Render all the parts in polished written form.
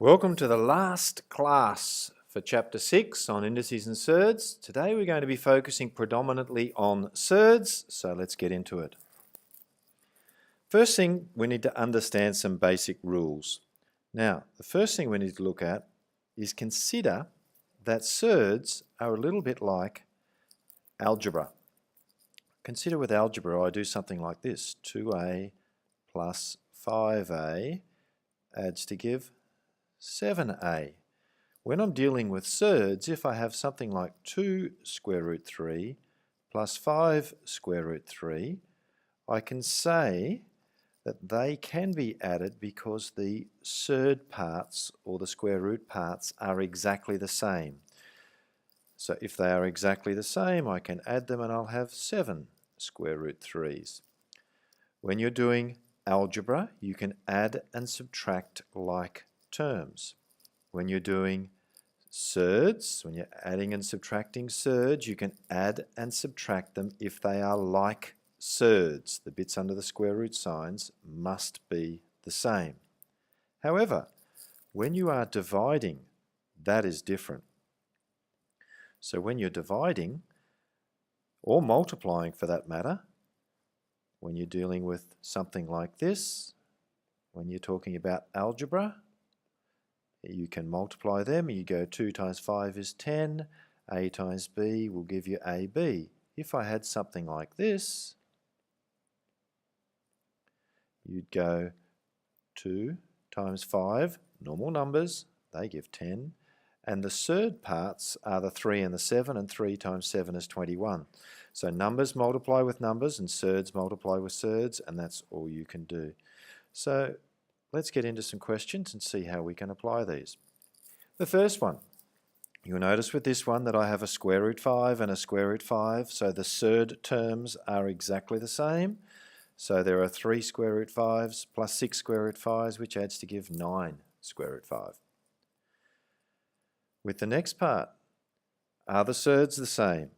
Welcome to the last class for Chapter 6 on indices and surds. Today we're going to be focusing predominantly on surds, so let's get into it. First thing, we need to understand some basic rules. Now, the first thing we need to look at is consider that surds are a little bit like algebra. Consider with algebra I do something like this. 2a plus 5a adds to give 7a. When I'm dealing with surds, if I have something like 2 square root 3 plus 5 square root 3, I can say that they can be added because the surd parts or the square root parts are exactly the same. So if they are exactly the same, I can add them and I'll have 7 square root 3's. When you're doing algebra, you can add and subtract like terms. When you're doing surds, when you're adding and subtracting surds, you can add and subtract them if they are like surds. The bits under the square root signs must be the same. However, when you are dividing, that is different. So when you're dividing, or multiplying for that matter, when you're dealing with something like this, when you're talking about algebra, you can multiply them. You go 2 times 5 is 10. A times B will give you AB. If I had something like this, you'd go 2 times 5, normal numbers, they give 10. And the surd parts are the 3 and the 7, and 3 times 7 is 21. So numbers multiply with numbers and surds multiply with surds, and that's all you can do. So let's get into some questions and see how we can apply these. The first one, you'll notice with this one that I have a square root 5 and a square root 5, so the surd terms are exactly the same. So there are 3 square root 5's plus 6 square root 5's, which adds to give 9 square root 5. With the next part, are the surds the same?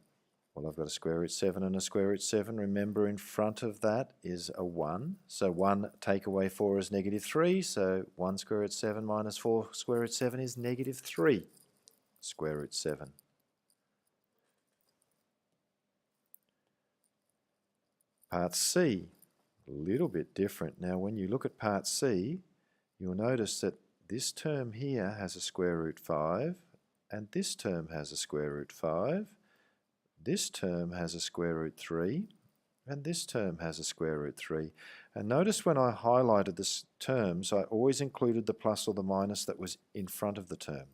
Well, I've got a square root 7 and a square root 7. Remember, in front of that is a 1. So 1 take away 4 is negative 3. So 1 square root 7 minus 4 square root 7 is negative 3 square root 7. Part C, a little bit different. Now, when you look at part C, you'll notice that this term here has a square root 5, and this term has a square root 5. This term has a square root 3, and this term has a square root 3. And notice when I highlighted the terms, I always included the plus or the minus that was in front of the term.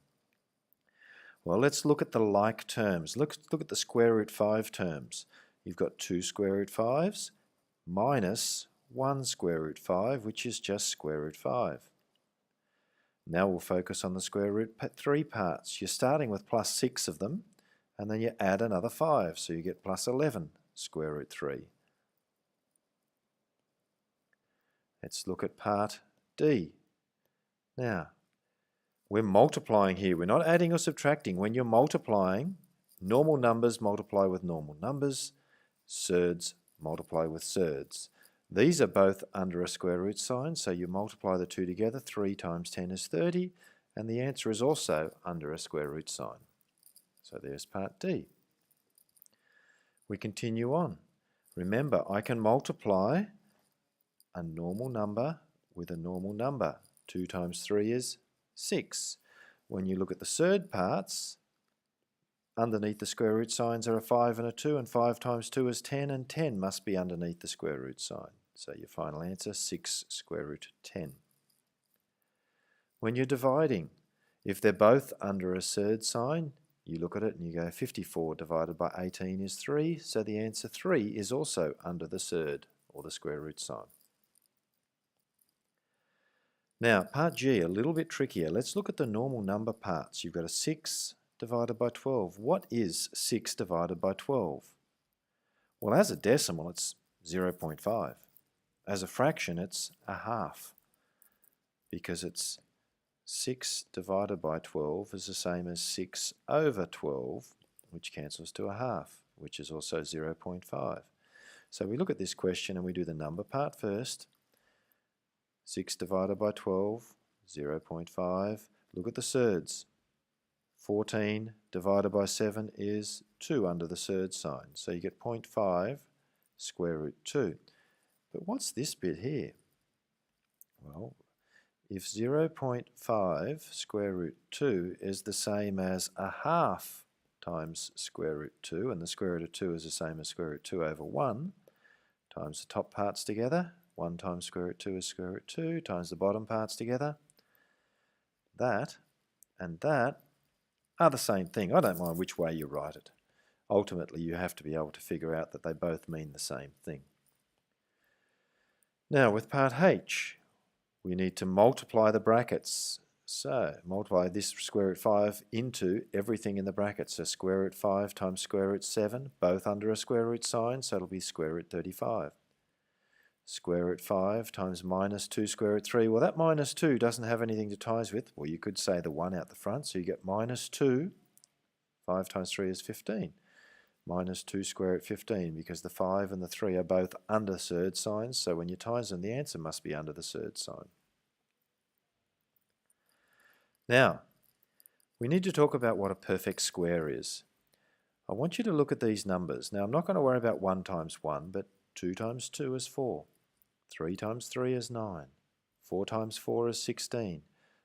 Well, let's look at the like terms. Look at the square root 5 terms. You've got 2 square root 5's minus 1 square root 5, which is just square root 5. Now we'll focus on the square root 3 parts. You're starting with plus 6 of them, and then you add another 5, so you get plus 11 square root 3. Let's look at part D. Now, we're multiplying here. We're not adding or subtracting. When you're multiplying, normal numbers multiply with normal numbers, surds multiply with surds. These are both under a square root sign, so you multiply the two together. 3 times 10 is 30, and the answer is also under a square root sign. So there's part D. We continue on. Remember, I can multiply a normal number with a normal number. 2 times 3 is 6. When you look at the surd parts, underneath the square root signs are a 5 and a 2, and 5 times 2 is 10, and 10 must be underneath the square root sign. So your final answer, 6 square root 10. When you're dividing, if they're both under a surd sign, you look at it and you go 54 divided by 18 is 3, so the answer 3 is also under the surd or the square root sign. Now, part G, a little bit trickier. Let's look at the normal number parts. You've got a 6 divided by 12. What is 6 divided by 12? Well, as a decimal, it's 0.5. As a fraction, it's a half, because it's 6 divided by 12 is the same as 6 over 12, which cancels to a half, which is also 0.5. So we look at this question and we do the number part first. 6 divided by 12, 0.5. Look at the surds. 14 divided by 7 is 2 under the surd sign. So you get 0.5 square root 2. But what's this bit here? Well, if 0.5 square root 2 is the same as a half times square root 2, and the square root of 2 is the same as square root 2 over 1, times the top parts together, 1 times square root 2 is square root 2, times the bottom parts together, that and that are the same thing. I don't mind which way you write it. Ultimately, you have to be able to figure out that they both mean the same thing. Now, with part H, we need to multiply the brackets. So, multiply this square root 5 into everything in the brackets. So, square root 5 times square root 7, both under a square root sign, so it'll be square root 35. Square root 5 times minus 2 square root 3. Well, that minus 2 doesn't have anything to ties with. Well, you could say the 1 out the front, so you get minus 2. 5 times 3 is 15. Minus 2 square root 15, because the 5 and the 3 are both under surd signs, so when you ties them, the answer must be under the surd sign. Now, we need to talk about what a perfect square is. I want you to look at these numbers. Now, I'm not going to worry about 1 times 1, but 2 times 2 is 4. 3 times 3 is 9. 4 times 4 is 16.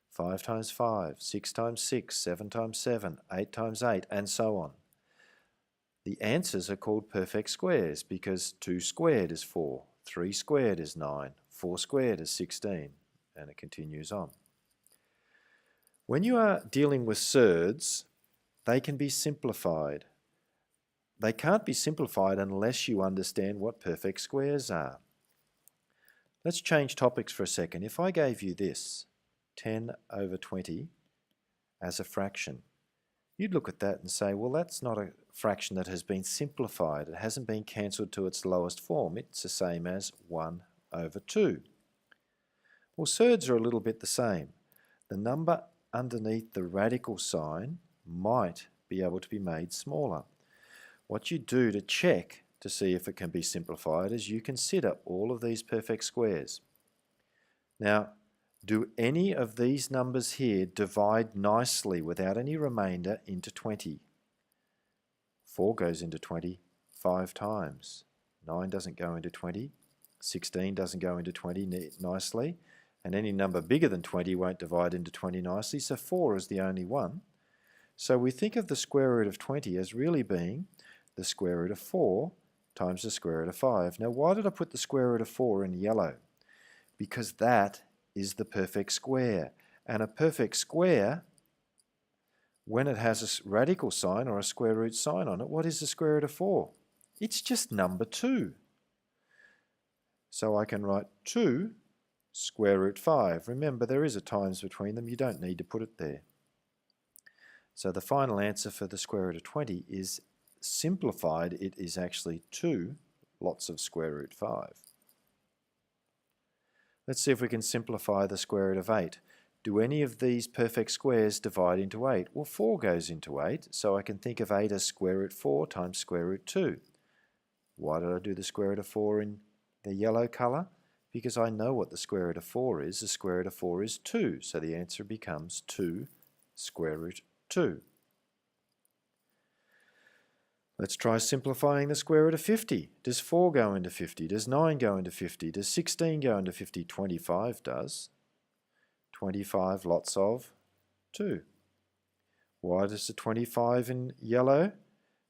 5 times 5, 6 times 6, 7 times 7, 8 times 8, and so on. The answers are called perfect squares because 2 squared is 4, 3 squared is 9, 4 squared is 16, and it continues on. When you are dealing with surds, they can be simplified. They can't be simplified unless you understand what perfect squares are. Let's change topics for a second. If I gave you this, 10 over 20, as a fraction, you'd look at that and say, well, that's not a fraction that has been simplified. It hasn't been cancelled to its lowest form. It's the same as 1 over 2. Well, surds are a little bit the same. The number underneath the radical sign might be able to be made smaller. What you do to check to see if it can be simplified is you consider all of these perfect squares. Now, do any of these numbers here divide nicely without any remainder into 20? 4 goes into 20 5 times. 9 doesn't go into 20. 16 doesn't go into 20 nicely. And any number bigger than 20 won't divide into 20 nicely, so 4 is the only one. So we think of the square root of 20 as really being the square root of 4 times the square root of 5. Now, why did I put the square root of 4 in yellow? Because that is the perfect square. And a perfect square, when it has a radical sign or a square root sign on it, what is the square root of 4? It's just number 2. So I can write 2 square root 5. Remember, there is a times between them. You don't need to put it there. So the final answer for the square root of 20 is simplified. It is actually 2 lots of square root 5. Let's see if we can simplify the square root of 8. Do any of these perfect squares divide into 8? Well, 4 goes into 8, so I can think of 8 as square root 4 times square root 2. Why did I do the square root of 4 in the yellow colour? Because I know what the square root of 4 is. The square root of 4 is 2, so the answer becomes 2 square root 2. Let's try simplifying the square root of 50. Does 4 go into 50? Does 9 go into 50? Does 16 go into 50? 25 does. 25 lots of 2. Why does the 25 in yellow?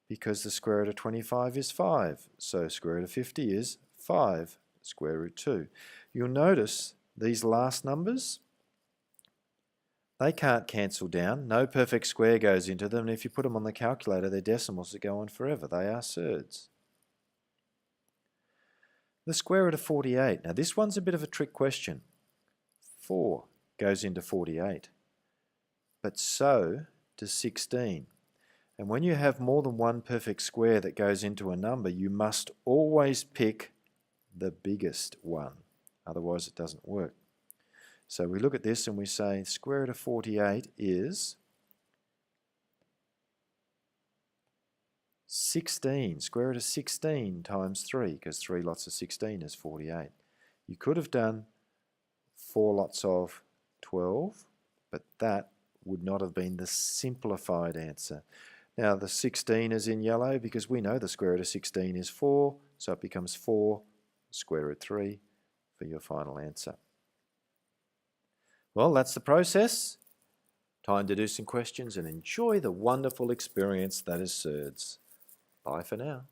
Because the square root of 25 is 5. So square root of 50 is 5 square root 2. You'll notice these last numbers, they can't cancel down. No perfect square goes into them. And if you put them on the calculator, they're decimals that go on forever. They are surds. The square root of 48. Now this one's a bit of a trick question. 4 goes into 48. But so does 16. And when you have more than one perfect square that goes into a number, you must always pick the biggest one. Otherwise it doesn't work. So we look at this and we say square root of 48 is 16. Square root of 16 times 3, because 3 lots of 16 is 48. You could have done 4 lots of 12, but that would not have been the simplified answer. Now the 16 is in yellow because we know the square root of 16 is 4, so it becomes 4 square root 3 for your final answer. Well, that's the process. Time to do some questions and enjoy the wonderful experience that is Surds. Bye for now.